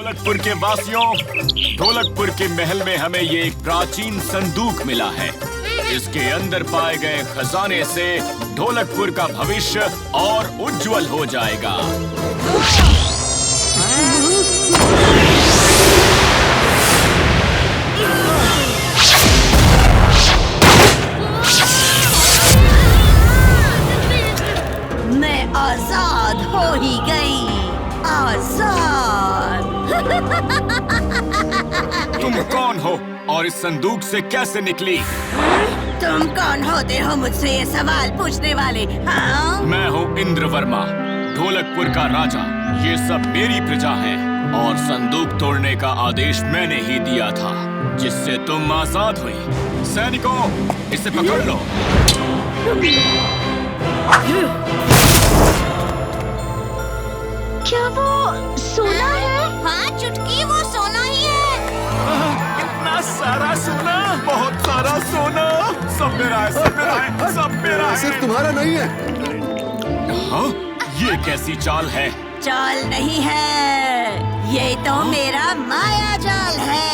ढोलकपुर के वासियों, ढोलकपुर के महल में हमें ये एक प्राचीन संदूक मिला है। इसके अंदर पाए गए खजाने से ढोलकपुर का भविष्य और उज्जवल हो जाएगा। मैं आजाद हो ही गई, आजाद। तुम कौन हो और इस संदूक से कैसे निकली? तुम कौन होते हो मुझसे ये सवाल पूछने वाले? हाँ? मैं हूँ इंद्रवर्मा, ढोलकपुर का राजा। ये सब मेरी प्रजा है और संदूक तोड़ने का आदेश मैंने ही दिया था, जिससे तुम आजाद हुई। सैनिकों, इसे पकड़ लो। क्या वो सोना है? हाँ चुटकी, वो सोना ही है। इतना सारा सोना, बहुत सारा सोना। सब मेरा है, सब मेरा है, सब मेरा है। सिर्फ तुम्हारा नहीं है। हाँ? ये कैसी चाल है? चाल नहीं है, ये तो मेरा माया जाल है।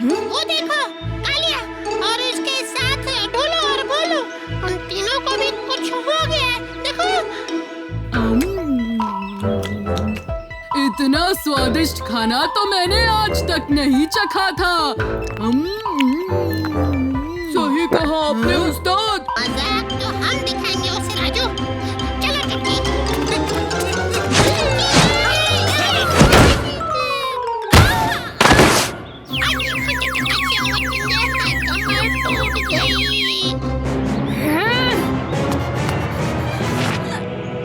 वो देखो, कालिया और इसके साथ ढोलो और बोलो, उन तीनों को भी कुछ हो गया है। देखो। इतना स्वादिष्ट खाना तो मैंने आज तक नहीं चखा था। सही कहा आपने उस्ताद। मजाक तो हम दिखाएंगे उसे राजू। चलो चुटकी।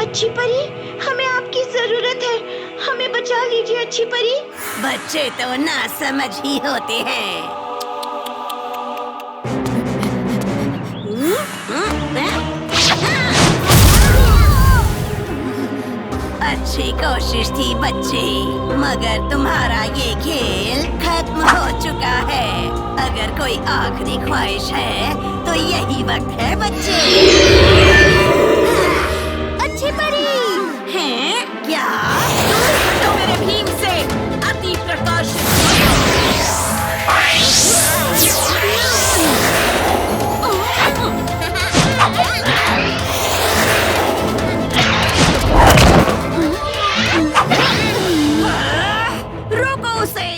अच्छी परी, हमें आपकी जरूरत है। हमें बचा लीजिए अच्छी परी। बच्चे तो ना समझ ही होते हैं। अच्छी कोशिश थी बच्चे, मगर तुम्हारा ये खेल खत्म हो चुका है। अगर कोई आखिरी ख्वाहिश है तो यही वक्त है बच्चे। अच्छी परी। हैं? क्या? तो मेरे भीम से अति प्रकाश। रोको उसे।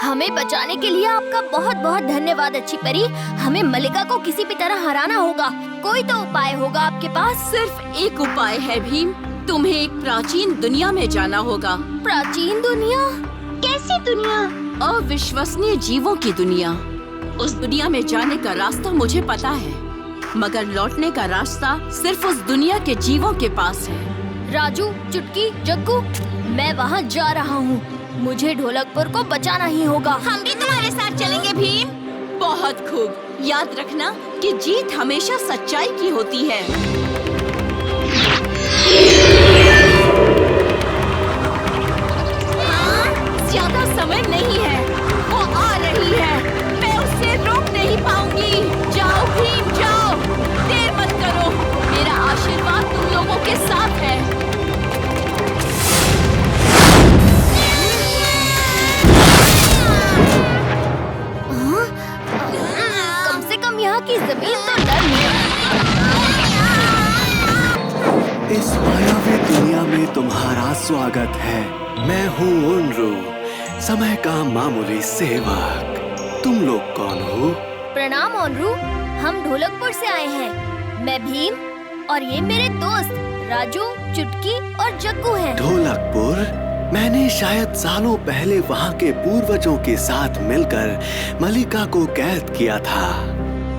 हमें बचाने के लिए आपका बहुत बहुत धन्यवाद अच्छी परी। हमें मलिका को किसी भी तरह हराना होगा। कोई तो उपाय होगा आपके पास। सिर्फ एक उपाय है भीम, तुम्हें एक प्राचीन दुनिया में जाना होगा। प्राचीन दुनिया? कैसी दुनिया? अविश्वसनीय जीवों की दुनिया। उस दुनिया में जाने का रास्ता मुझे पता है, मगर लौटने का रास्ता सिर्फ उस दुनिया के जीवों के पास है। राजू, चुटकी, जग्गू, मैं वहाँ जा रहा हूँ। मुझे ढोलकपुर को बचाना ही होगा। हम भी तुम्हारे साथ चलेंगे भीम। बहुत खूब। याद रखना कि जीत हमेशा सच्चाई की होती है। ज्यादा समय नहीं है, वो आ रही है। मैं उसे रोक नहीं पाऊंगी। जाओ भीम, जाओ, देर मत करो। मेरा आशीर्वाद तुम लोगों के साथ है। कम से कम यहाँ की जमीन तो नरम है। इस मायावी दुनिया में तुम्हारा स्वागत है। मैं हूँ उनरू, समय का मामूली सेवक। तुम लोग कौन हो? प्रणाम ओनरू, हम ढोलकपुर से आए हैं। मैं भीम और ये मेरे दोस्त राजू, चुटकी और जग्गू हैं। ढोलकपुर? मैंने शायद सालों पहले वहाँ के पूर्वजों के साथ मिलकर मलिका को कैद किया था।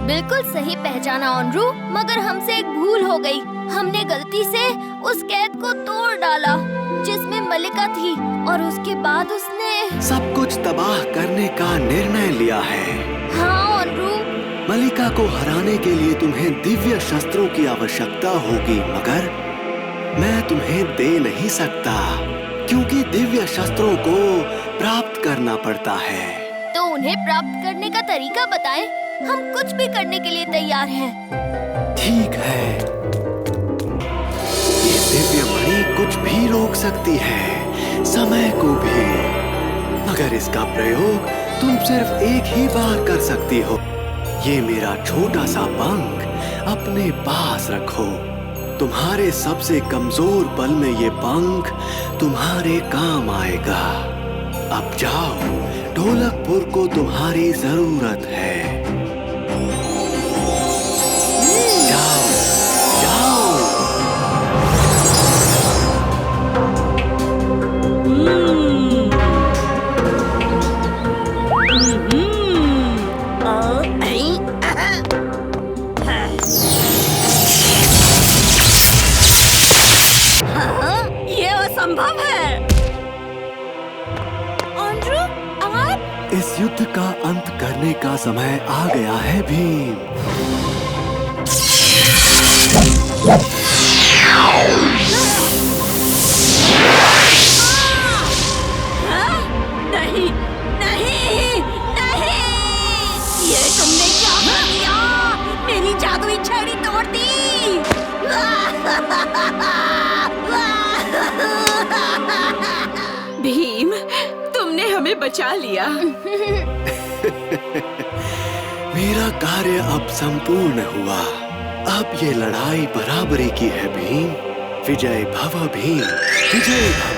बिल्कुल सही पहचाना ओनरू, मगर हमसे एक भूल हो गई। हमने गलती से उस कैद को तोड़ डाला जिसमें मलिका थी, और उसके बाद उसने सब कुछ तबाह करने का निर्णय लिया है। हाँ ओनरू। मलिका को हराने के लिए तुम्हें दिव्य शस्त्रों की आवश्यकता होगी, मगर मैं तुम्हें दे नहीं सकता, क्योंकि दिव्य शस्त्रों को प्राप्त करना पड़ता है। तो उन्हें प्राप्त करने का तरीका बताएं। हम कुछ भी करने के लिए तैयार हैं। ठीक है, ये दिव्य मणि कुछ भी रोक सकती है, समय को भी। मगर इसका प्रयोग तुम सिर्फ एक ही बार कर सकती हो। ये मेरा छोटा सा पंख अपने पास रखो। तुम्हारे सबसे कमजोर पल में ये पंख तुम्हारे काम आएगा। अब जाओ, ढोलकपुर को तुम्हारी जरूरत है। जाओ, जाओ। ये असंभव है। ऑन्ड्रू, आप? इस युद्ध का अंत करने का समय आ गया है भीम। नहीं, नहीं, नहीं! ये तुमने क्या कर दिया? मेरी जादुई छड़ी तोड़ दी। भीम, तुमने हमें बचा लिया। मेरा कार्य अब संपूर्ण हुआ। अब ये लड़ाई बराबरी की है भीम। विजय भव भीम, विजय भव।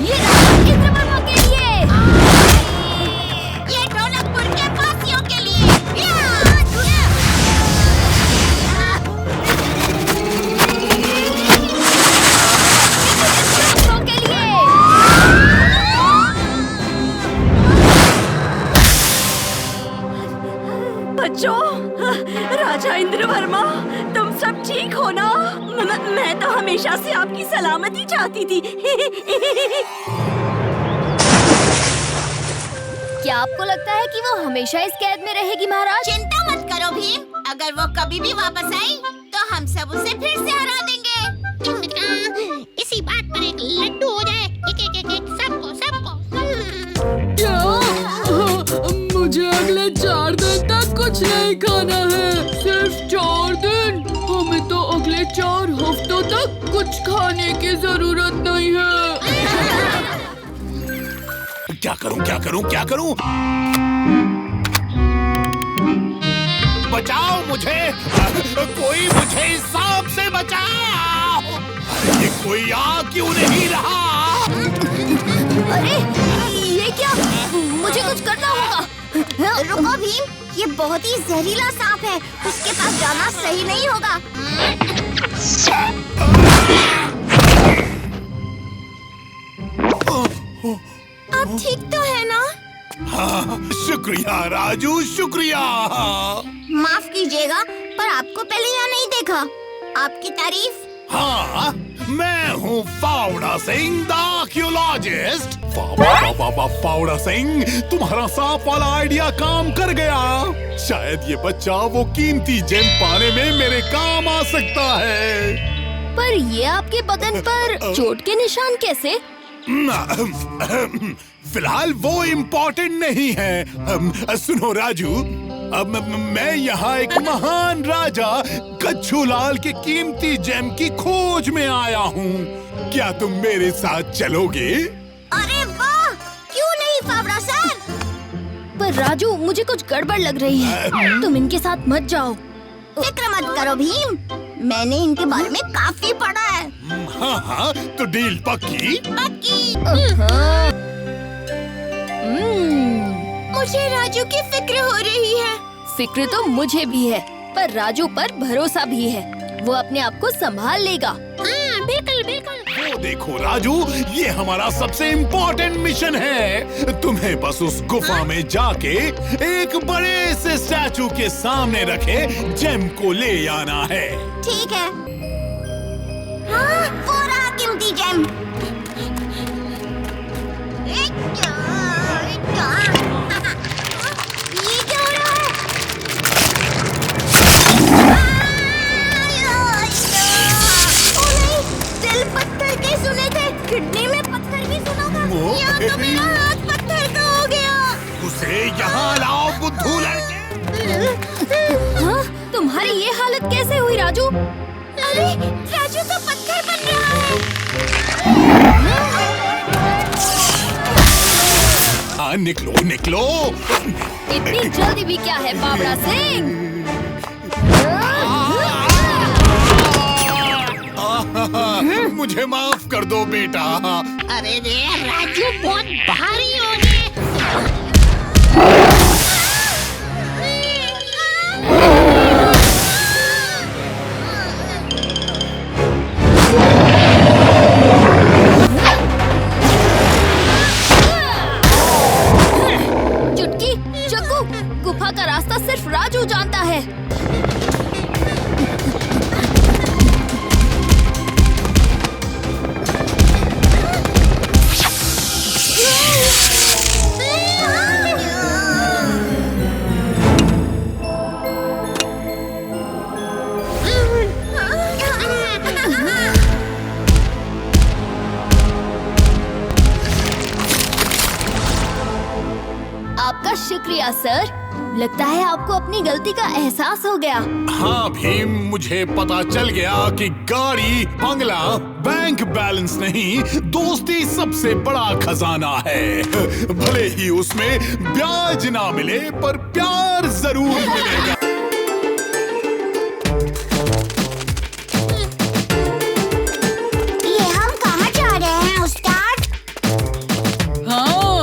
ये इंद्रवर्मा के लिए। ये ढोलकपुर के वासियों के लिए। के लिए। बच्चों, राजा इंद्रवर्मा, तुम सब ठीक हो ना? मैं तो हमेशा से आपकी सलामती चाहती थी। क्या आपको लगता है कि वो हमेशा इस कैद में रहेगी महाराज? चिंता मत करो भीम, अगर वो कभी भी वापस आई तो हम सब उसे फिर से हरा देंगे। इसी बात पर एक लड्डू हो जाए। एक सबको सबको। क्या? मुझे अगले 4 दिन तक कुछ नहीं खाना है। सिर्फ 4 दिन? हमें तो अगले 4 हफ्तों तक कुछ खाने की जरूरत नहीं है। क्या करूं, क्या करूं, क्या करूं? बचाओ मुझे! कोई मुझे इस सांप से बचाओ! अरे ये कोई आ क्यों नहीं रहा? अरे ये क्या? मुझे कुछ करना होगा। रुको भीम, ये बहुत ही जहरीला सांप है। उसके पास जाना सही नहीं होगा। आप ठीक तो है ना? हाँ, शुक्रिया राजू, शुक्रिया। माफ कीजिएगा, पर आपको पहले यहाँ नहीं देखा। आपकी तारीफ? हाँ, मैं हूँ फावड़ा सिंह द आर्कियोलॉजिस्ट। फावड़ा सिंह, तुम्हारा सांप वाला आइडिया काम कर गया। शायद ये बच्चा वो कीमती जेम पाने में मेरे काम आ सकता है। पर ये आपके बदन पर चोट के निशान कैसे? फिलहाल वो इम्पोर्टेंट नहीं है। सुनो राजू, अब मैं यहाँ एक महान राजा कच्छू लाल के कीमती जेम की खोज में आया हूँ। क्या तुम मेरे साथ चलोगे? अरे वाह, क्यों नहीं फावड़ा सर? पर राजू, मुझे कुछ गड़बड़ लग रही है। तुम इनके साथ मत जाओ। फिक्र मत करो भीम, मैंने इनके बारे में काफी पढ़ा है। हाँ हाँ, तो डील पक्की? पक्की। मुझे राजू की फिक्र हो रही है। फिक्र तो मुझे भी है, पर राजू पर भरोसा भी है। वो अपने आप को संभाल लेगा। हाँ, बिल्कुल बिल्कुल। वो देखो राजू, ये हमारा सबसे इम्पोर्टेंट मिशन है। तुम्हें बस उस गुफा में जाके एक बड़े से स्टैचू के सामने रखे जेम को ले आना है। ठीक है। हाँ, वो रहा कीमती जेम। ये क्या हो रहा है? ओ नहीं, दिल पत्थर के सुने थे, किडनी में पत्थर भी सुना था। यहाँ तो मेरा हाथ पत्थर का हो गया। उसे यहाँ लाओ बुद्धू लड़के। हाँ, तुम्हारी ये हालत कैसे हुई राजू? अरे राजू तो पत्थर बन रहा है। हाँ, निकलो निकलो। इतनी जल्दी भी क्या है बाबरा सिंह? मुझे माफ कर दो बेटा। अरे रे राजू बहुत भारी हो गए। चुटकी, चक्कू, गुफा का रास्ता सिर्फ राजू जानता है। आपका शुक्रिया सर। लगता है आपको अपनी गलती का एहसास हो गया। हाँ भीम, मुझे पता चल गया कि गाड़ी, बंगला, बैंक बैलेंस नहीं, दोस्ती सबसे बड़ा खजाना है। भले ही उसमें ब्याज ना मिले पर प्यार जरूर मिलेगा। ये हम कहाँ जा रहे हैं उस्ताद? हाँ,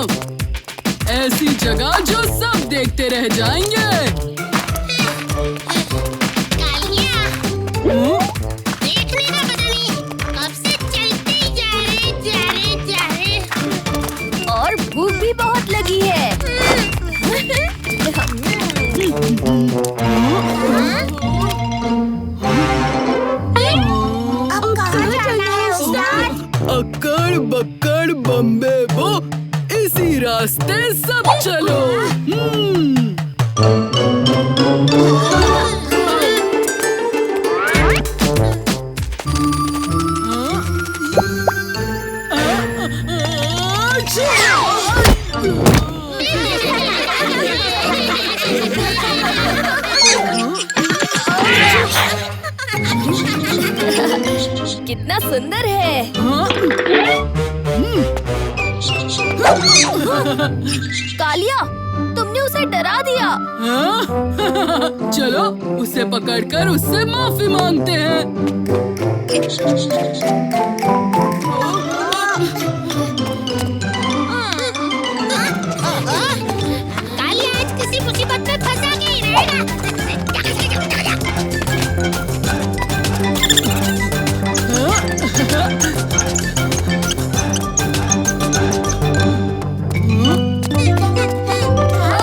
ऐसी जगह जो सब देखते रह जाएंगे। कालिया, देखने का पता नहीं कब से चलते ही जा रहे। और भूख भी बहुत लगी है। अब कहाँ जाना है उस्ताद? अक्कड़ बक्कड़ बम्बे वो, इसी रास्ते सब चलो। कितना सुंदर है। कालिया, तुमने उसे डरा दिया। हाँ? चलो उसे पकड़कर उससे माफी मांगते हैं। कालिया आज किसी मुसीबत में फंसा के ही रहेगा।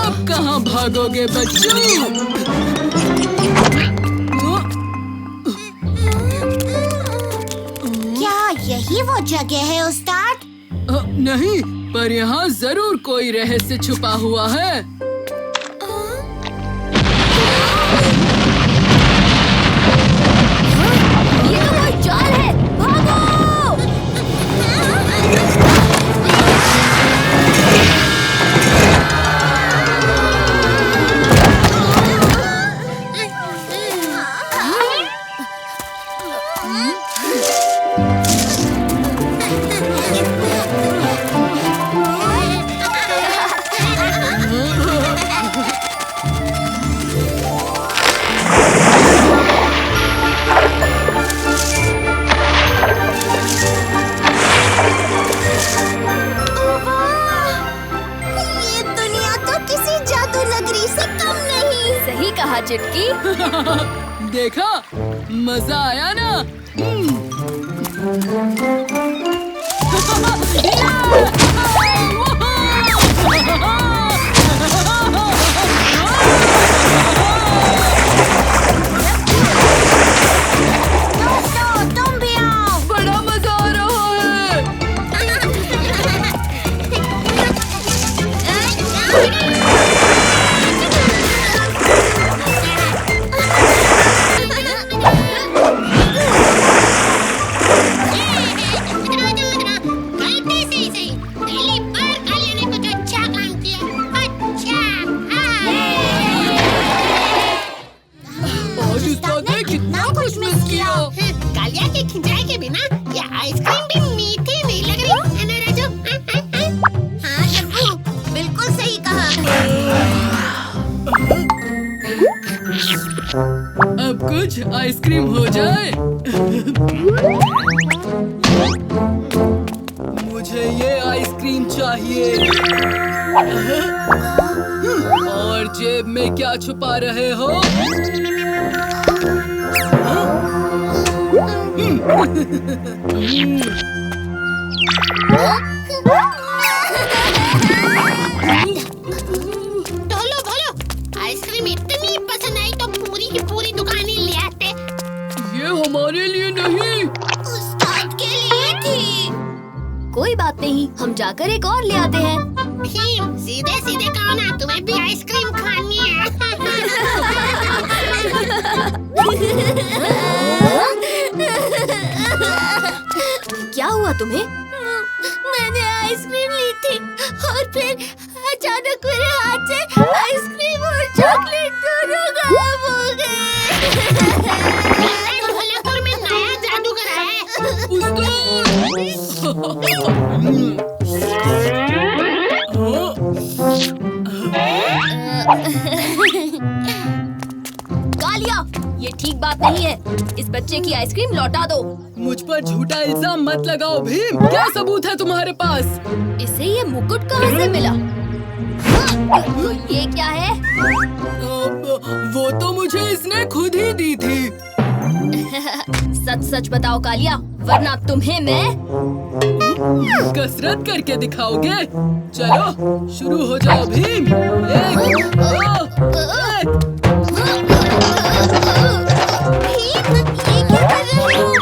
अब कहाँ भागोगे बच्चों? क्या यही वो जगह है उस्ताद? नहीं, पर यहाँ जरूर कोई रहस्य छुपा हुआ है। ये तो कोई जाल है, भागो! ये दुनिया तो किसी जादू नगरी से कम नहीं। सही कहा चुटकी। देखा, मजा आया ना? दोस्तों तुम भी आओ। बड़ा मजा आ रहा है। कालिया के खिंचाई के बिना ये आइसक्रीम भी मीठी नहीं लग रही है ना राजू? हाँ शंभू, बिल्कुल सही कहा। अब कुछ आइसक्रीम हो जाए। मुझे ये आइसक्रीम चाहिए। और जेब में क्या छुपा रहे हो? बोलो बोलो, आइसक्रीम इतनी पसंद आई तो पूरी की पूरी दुकान ही ले आते। ये हमारे लिए नहीं, उस्ताद के लिए थी। कोई बात नहीं, हम जाकर एक और ले आते हैं। भीम, सीधे सीधे कहो ना, तुम्हें भी आइसक्रीम खानी है। क्या हुआ तुम्हें? मैंने आइसक्रीम ली थी और फिर अचानक मेरे हाथ से आइसक्रीम और चॉकलेट दोनों गायब हो गए। ढोलकपुर में नया जादूगर है। कालिया, ये ठीक बात नहीं है। इस बच्चे की आइसक्रीम लौटा दो। मुझ पर झूठा इल्जाम मत लगाओ भीम। क्या सबूत है तुम्हारे पास? इसे ये मुकुट कहाँ से मिला? तो ये क्या है? वो तो मुझे इसने खुद ही दी थी। सच सच बताओ कालिया, वरना तुम्हें मैं कसरत करके दिखाओगे? चलो शुरू हो जाओ भीम। 1, 2, 1।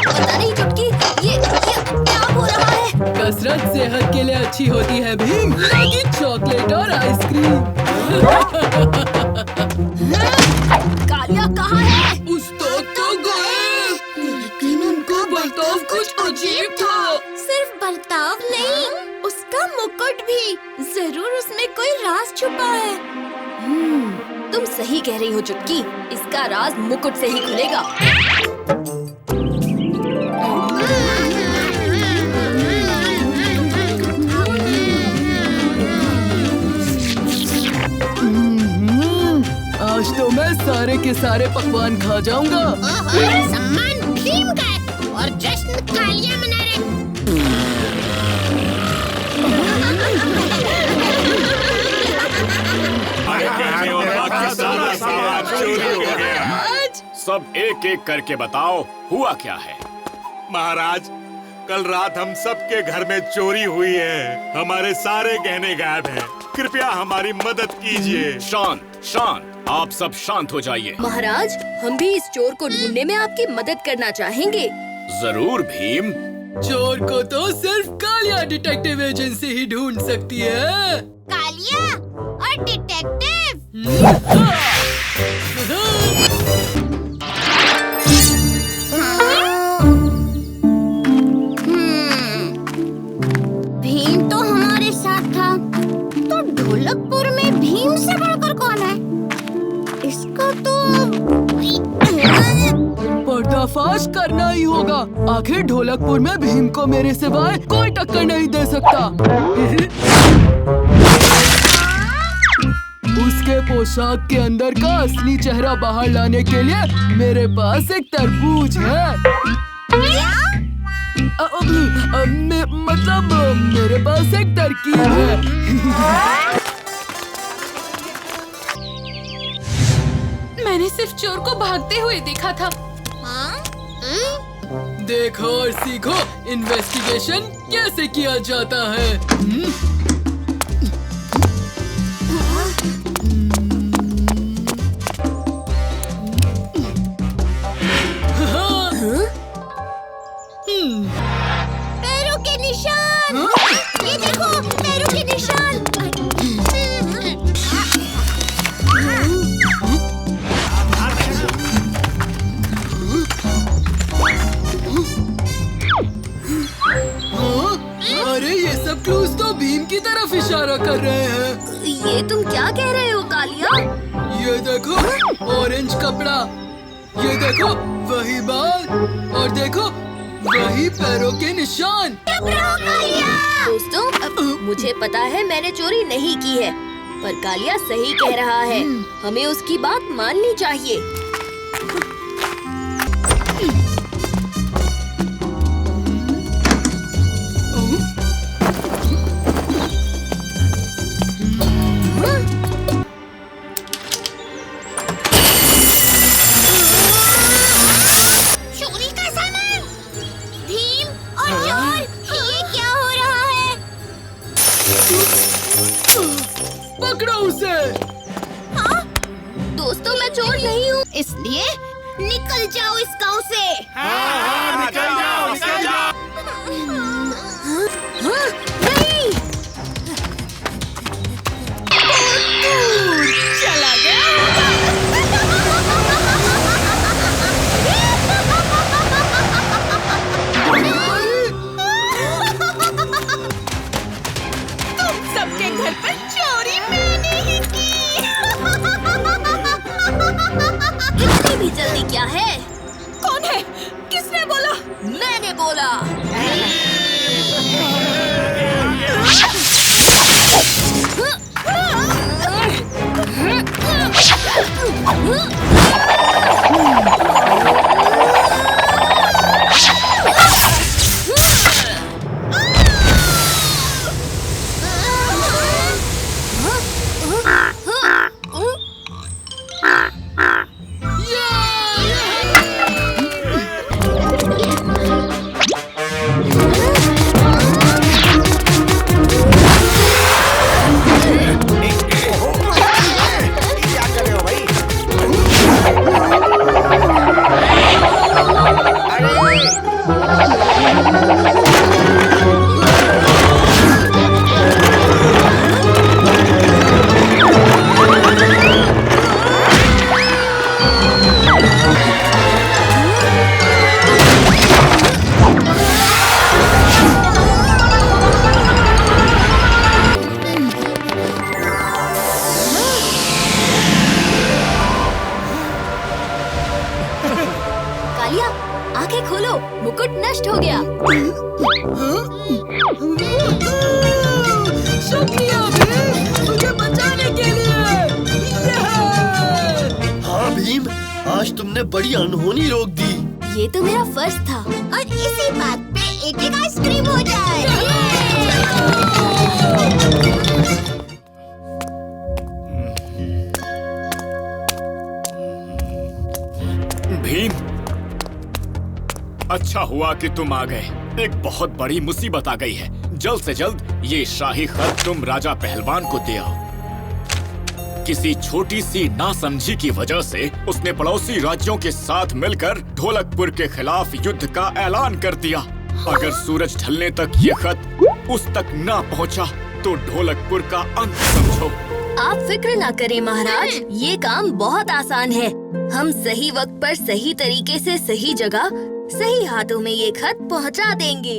पता नहीं चुटकी, ये क्या हो रहा है? कसरत सेहत के लिए अच्छी होती है भीम, लेकिन चॉकलेट और आइसक्रीम। कालिया कहाँ है? उस्ताद तो गए, लेकिन उनका बर्ताव कुछ अजीब था। सिर्फ बर्ताव नहीं, उसका मुकुट भी। जरूर उसमें कोई राज छुपा है। तुम सही कह रही हो चुटकी, इसका राज मुकुट से ही खुलेगा। आज तो मैं सारे के सारे पकवान खा जाऊंगा। सम्मान भीम का है और जश्न कालिया मना रहे। सब एक एक करके बताओ, हुआ क्या है? महाराज, कल रात हम सबके घर में चोरी हुई है। हमारे सारे गहने गायब हैं। कृपया हमारी मदद कीजिए। शांत शांत, आप सब शांत हो जाइए। महाराज, हम भी इस चोर को ढूंढने में आपकी मदद करना चाहेंगे। जरूर भीम। चोर को तो सिर्फ कालिया डिटेक्टिव एजेंसी ही ढूंढ सकती है। कालिया और डिटेक्टिव। भीम तो हमारे साथ था, तो ढोलकपुर में भीम से बढ़कर कौन है? इसका तो पर्दाफाश करना ही होगा। आखिर ढोलकपुर में भीम को मेरे सिवाय कोई टक्कर नहीं दे सकता। उसके पोशाक के अंदर का असली चेहरा बाहर लाने के लिए मेरे पास एक तरबूज है। मतलब मेरे पास एक तरकीब है। मैंने सिर्फ चोर को भागते हुए देखा था। देखो और सीखो इन्वेस्टिगेशन कैसे किया जाता है। पैरों के निशान। ये देखो, पैरों के निशान। अरे ये सब क्लूज तो भीम की तरफ इशारा कर रहे हैं। ये तुम क्या कह रहे हो कालिया? ये देखो ऑरेंज कपड़ा, ये देखो वही बाल, और देखो वही पैरों के निशान। दोस्तों, मुझे पता है मैंने चोरी नहीं की है, पर कालिया सही कह रहा है। हमें उसकी बात माननी चाहिए। चोरी का सामान। भीम और चोर, ये क्या हो रहा है? पकड़ो उसे। हाँ? दोस्तों, मैं चोर नहीं हूँ। इसलिए निकल जाओ इस गांव से। निकल जाओ, निकल जाओ। हाँ, नहीं। चला गया। तुम सबके घर पर चोरी मैंने ही की। इतनी भी जल्दी क्या है? कौन है? किसने बोला? मैंने बोला। कालिया, आंखें खोलो, मुकुट नष्ट हो गया। शुक्रिया भीम, मुझे बचाने के लिए। हाँ भीम, आज तुमने बड़ी अनहोनी रोक दी। ये तो मेरा फर्ज था। और इसी बात पे एक आइसक्रीम हो जाए। भीम, अच्छा हुआ कि तुम आ गए। एक बहुत बड़ी मुसीबत आ गई है। जल्द से जल्द ये शाही खत तुम राजा पहलवान को दे आओ। किसी छोटी सी नासमझी की वजह से उसने पड़ोसी राज्यों के साथ मिलकर ढोलकपुर के खिलाफ युद्ध का ऐलान कर दिया। अगर सूरज ढलने तक ये खत उस तक ना पहुंचा तो ढोलकपुर का अंत समझो। आप फिक्र ना करें महाराज, ये काम बहुत आसान है। हम सही वक्त पर सही तरीके से सही जगह सही हाथों में ये खत पहुंचा देंगे।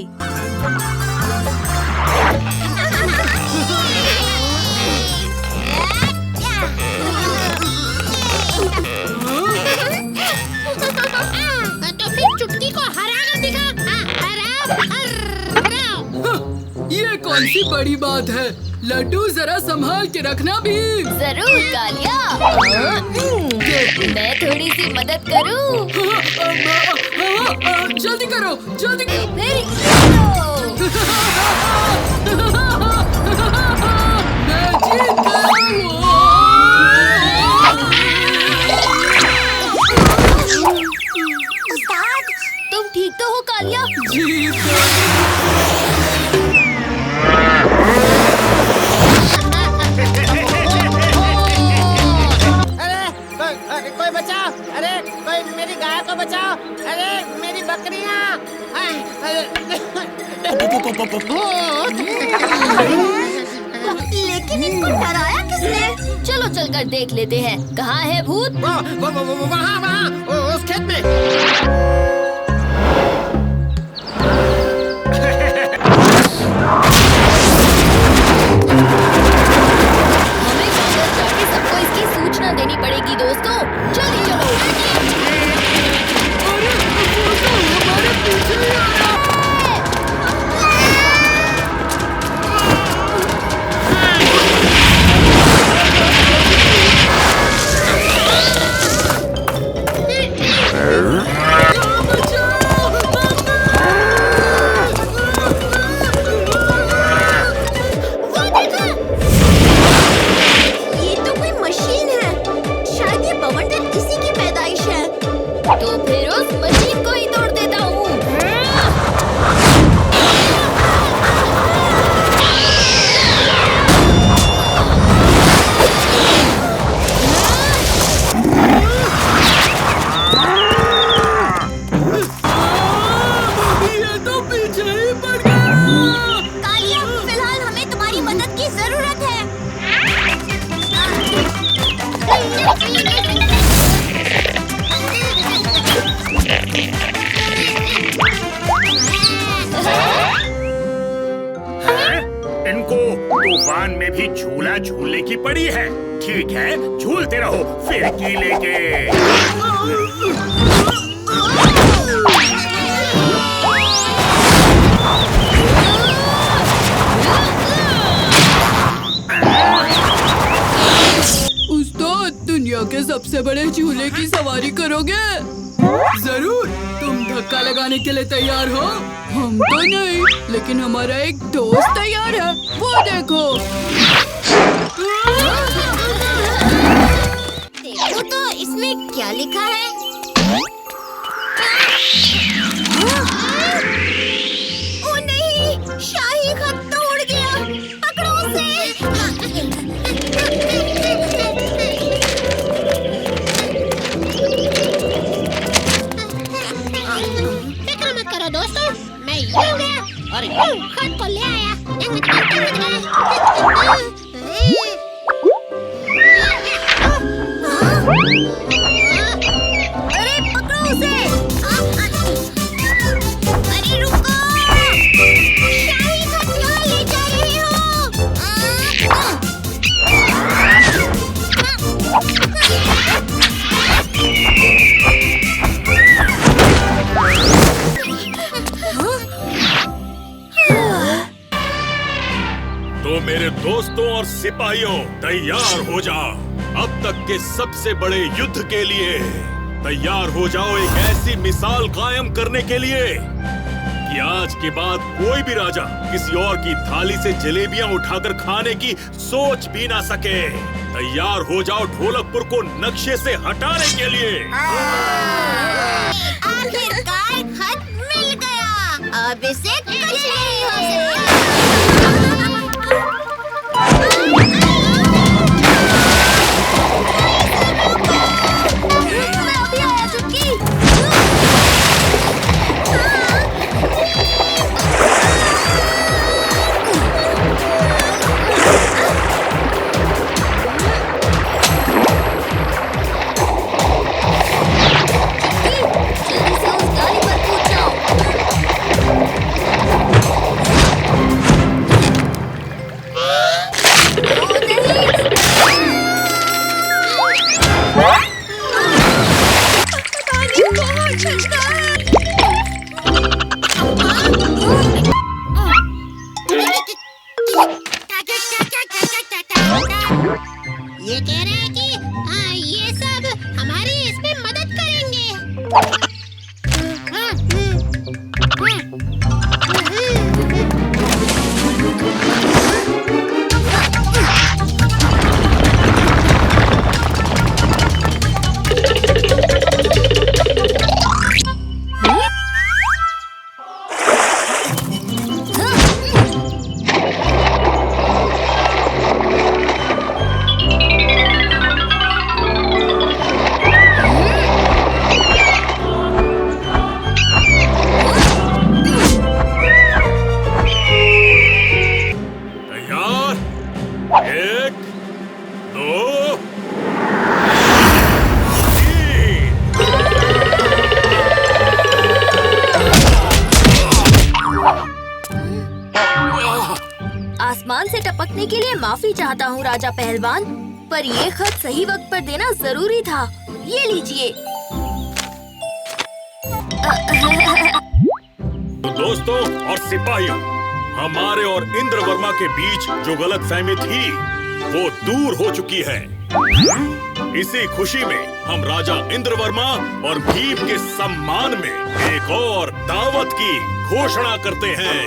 तो फिर चुटकी को हरा कर दिखा। ये कौन सी बड़ी बात है? लड्डू जरा संभाल के रखना भीम। जरूर कालिया। मैं थोड़ी सी मदद करूं? जल्दी करो, जल्दी करो। मैं जीत गया। उस्ताद, तुम ठीक तो हो कालिया? जीत कोई बचाओ! अरे कोई मेरी गाय को बचाओ! अरे मेरी बकरियां! लेकिन इनको डराया किसने? चलो चलकर देख लेते हैं। कहाँ है भूत? वहाँ उस खेत में। सबको इसकी सूचना देनी पड़ेगी दोस्तों। जल्दी चलो। अरे, हमारे पीछे तो फिर उस मशीन को ही तोड़ देता हूँ। ये तो पीछे ही पड़ गया। कालिया, फिलहाल हमें तुम्हारी मदद की जरूरत है। इनको तूफान में भी झूला झूलने की पड़ी है। ठीक है, झूलते रहो फिरकी लेके। उस्ताद, दुनिया के सबसे बड़े झूले की सवारी करोगे? जरूर। तुम धक्का लगाने के लिए तैयार हो? हम तो नहीं, लेकिन हमारा एक दोस्त तैयार है। वो देखो। देखो तो इसमें क्या लिखा है? ओ नहीं, शाही खत तोड़ गया। पकड़ो उसे। फिक्र मत करो दोस्तों, मैं यूं गया और यूं खत को ले आया। अरे पकड़ो उसे। अरे रुको, शाही खत कहाँ ले जा रहे हो? तो मेरे दोस्तों और सिपाहियों, तैयार हो जाओ। अब तक के सबसे बड़े युद्ध के लिए तैयार हो जाओ। एक ऐसी मिसाल कायम करने के लिए कि आज के बाद कोई भी राजा किसी और की थाली से जलेबियां उठाकर खाने की सोच भी ना सके। तैयार हो जाओ ढोलकपुर को नक्शे से हटाने के लिए। आखिरकार खत मिल गया। अब इसे कुछ नहीं हो सकता। मैं अभी आया चुटकी। जल्दी से उस गाड़ी पर कूद जाओ। ये कह रहे हैं कि ये सब हमारी इसमें मदद करेंगे। आसमान से टपकने के लिए माफी चाहता हूँ राजा पहलवान, पर ये खत सही वक्त पर देना जरूरी था। ये लीजिए। तो दोस्तों और सिपाहियों, हमारे और इंद्र वर्मा के बीच जो गलतफहमी थी वो दूर हो चुकी है। इसी खुशी में हम राजा इंद्र वर्मा और भीम के सम्मान में एक और दावत की घोषणा करते हैं।